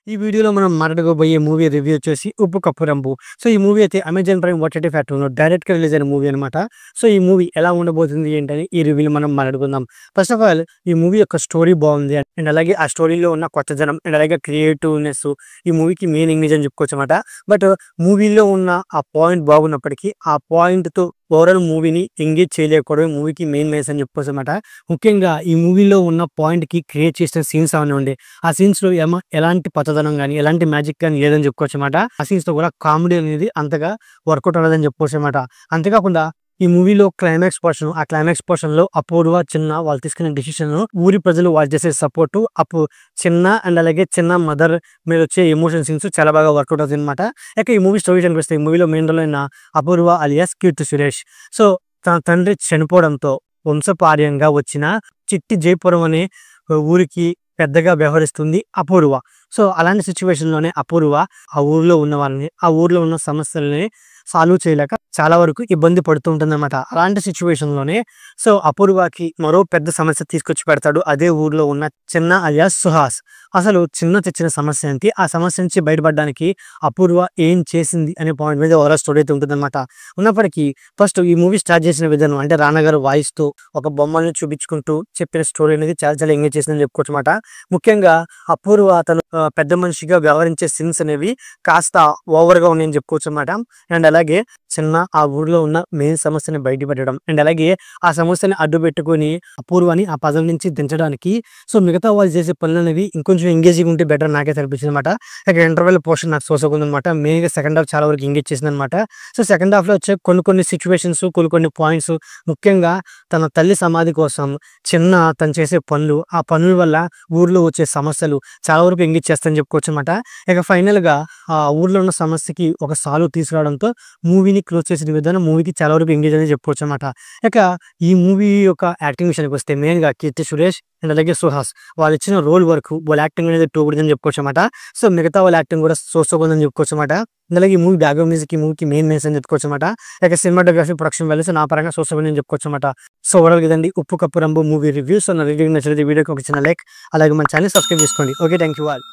ఈ వీడియోలో మనం మాట్లాడుకోబోయే మూవీ రివ్యూ వచ్చేసి 'ఉప్పు కప్పు రంబు'. సో, ఈ మూవీ అయితే అమెజాన్ ప్రైమ్ ఓటీటీ ప్లాట్‌ఫామ్‌లో డైరెక్ట్‌గా రిలీజ్ అయిన మూవీ అనమాట. సో, ఈ మూవీ ఎలా ఉండబోతుంది ఏంటని ఈ రివ్యూలో మనం మాట్లాడుకుందాం. ఫస్ట్ ఆఫ్ ఆల్ ఈ మూవీ యొక్క స్టోరీ బాగుంది. అండ్ అలాగే ఆ స్టోరీలో ఉన్న కొత్తదనం అండ్ అలాగే క్రియేటివ్‌నెస్ ఈ మూవీకి మెయిన్ ఇంగ్రీడియెంట్ అని చెప్పుకోవచ్చనమాట. బట్ మూవీలో ఉన్న ఆ పాయింట్ బాగున్నప్పటికీ ఆ పాయింట్‌తో ఓవరాల్ మూవీని ఎంగేజ్ చేయలేకపోవడమే మూవీకి మెయిన్ మైనస్ అని చెప్పుకోవచ్చనమాట. ముఖ్యంగా ఈ మూవీలో ఉన్న పాయింట్‌కి క్రియేట్ చేసిన సీన్స్ అవనివ్వండి. ఆ సీన్స్‌లో ఎలాంటి పచ్చదనం గాని, ఎలాంటి మ్యాజిక్ గాని లేదని చెప్పుకోవచ్చనమాట. ఆ సీన్స్‌లో కూడా కామెడీ అనేది అంతగా వర్కౌట్ అవ్వలేదని చెప్పుకోవచ్చనమాట. అంతేకాకుండా ఈ మూవీలో ఆ క్లైమాక్స్ పోర్షన్‌లో అపూర్వ, చిన్న వాళ్ళు తీసుకునే డెసిషన్ ఊరి ప్రజలు వాళ్ళు చేసే సపోర్టు చిన్న అండ్ అలాగే చిన్న మదర్ మీదొచ్చే ఎమోషన్ సీన్స్ చాలా బాగా వర్కౌట్ అవుతాయనమాట. ఇక ఈ మూవీ స్టోరీ విషయానికొస్తే ఈ మూవీలో మెయిన్ రోల్ అయిన అపూర్వ అలియాస్ కీర్తి సురేష్. సో, తన తండ్రి చనిపోవడంతో వంశపార్యంగా వచ్చిన చిట్టి జైపురం అనే ఊరికి పెద్దగా వ్యవహరిస్తుంది అపూర్వ. సో, అలాంటి సిట్యుయేషన్‌లోనే అపూర్వ ఆ ఊర్లో ఉన్న సమస్యల్ని సాల్వ్ చేయలేక చాలా వరకు ఇబ్బంది పడుతూ ఉంటుందన్నమాట. అలాంటి సిట్యుయేషన్‌లోనే అపూర్వకి మరో పెద్ద సమస్య తీసుకొచ్చి పెడతాడు. అదే ఊర్లో ఉన్న చిన్న అలియాస్ సుహాస్. అసలు చిన్న తెచ్చిన సమస్య ఏంటి? ఆ సమస్య నుంచి బయటపడడానికి అపూర్వ ఏం చేసింది అనే పాయింట్ మీద ఓవరాల్ స్టోరీ అయితే ఉంటుందన్నమాట. ఉన్నప్పటికీ ఫస్ట్ ఈ మూవీ స్టార్ట్ చేసిన విధానం అంటే రానా గారు వాయిస్‌తో ఒక బొమ్మల్ని చూపించుకుంటూ చెప్పిన స్టోరీ అనేది చాలా చాలా ఎంగేజ్ చేసిందని చెప్పుకోవచ్చన్నమాట. ముఖ్యంగా అపూర్వ తను పెద్ద మనిషిగా వ్యవహరించే సీన్స్ అనేవి కాస్త ఓవర్‌గా ఉన్నాయని చెప్పుకోవచ్చన్నమాట. అండ్ అలాగే చిన్న ఆ ఊర్లో ఉన్న మెయిన్ సమస్యని బయటపెట్టడం అండ్ అలాగే ఆ సమస్యని అడ్డుపెట్టుకొని అపూర్వని ఆ పదవి నుంచి దించడానికి మిగతా వాళ్ళు చేసే పనులనేవి ఇంకొంచెం ఎంగేజింగ్ ఉంటే బెటర్ నాకైతే అనిపించిందన్నమాట. ఇక ఇంటర్వెల్ పోర్షన్ నాకు సోసగుందనమాట. మెయిన్‌గా సెకండ్ హాఫ్ చాలా వరకు ఎంగేజ్ చేసిందనమాట. సెకండ్ హాఫ్‌లో వచ్చే కొన్ని సిట్యుయేషన్స్ కొన్ని పాయింట్స్ ముఖ్యంగా తన తల్లి సమాధి కోసం తను చేసే పనులు, ఆ పనుల వల్ల ఊర్లో వచ్చే సమస్యలు చాలా వరకు ఎంగేజ్ చేస్తాయని చెప్పుకోవచ్చనమాట. ఇక ఫైనల్‌గా ఆ ఊర్లో ఉన్న సమస్యకి ఒక సాల్వ్ తీసుకురావడంతో మూవీని క్లోజ్ చేసిన విధానం మూవీకి చాలా వరకు ఎంగేజ్ అని చెప్పుకోవచ్చనమాట. ఇక ఈ మూవీ యొక్క యాక్టింగ్ విషయానికొస్తే మెయిన్‌గా కీర్తి సురేష్ అండ్ అలాగే సుహాస్ వాళ్ళిచ్చిన రోల్ వరకు వాళ్ళ యాక్టింగ్ అనేది టూ గుడ్ అని చెప్పుకోవచ్చనమాట. మిగతా వాళ్ళ యాక్టింగ్ కూడా సోసోగుందని చెప్పుకోవచ్చనమాట. అలాగే ఈ మూవీ బ్యాక్‌గ్రౌండ్ మ్యూజిక్ ఈ మూవీకి మెయిన్ మైనస్ అని చెప్పుకోవచ్చనమాట. ఇక సినిమాటోగ్రఫీ, ప్రొడక్షన్ వాల్యూస్ నా పరంగా సోసోగుందని చెప్పుకోవచ్చనమాట. ఓవరాల్ ఇదండి 'ఉప్పు కప్పు రంబు' మూవీ రివ్యూ. నా రివ్యూ నచ్చితే వీడియోకి ఒక చిన్న లైక్ అలాగే మన ఛానెల్ సబ్స్క్రైబ్ చేసుకోండి. ఓకే. Thank you all.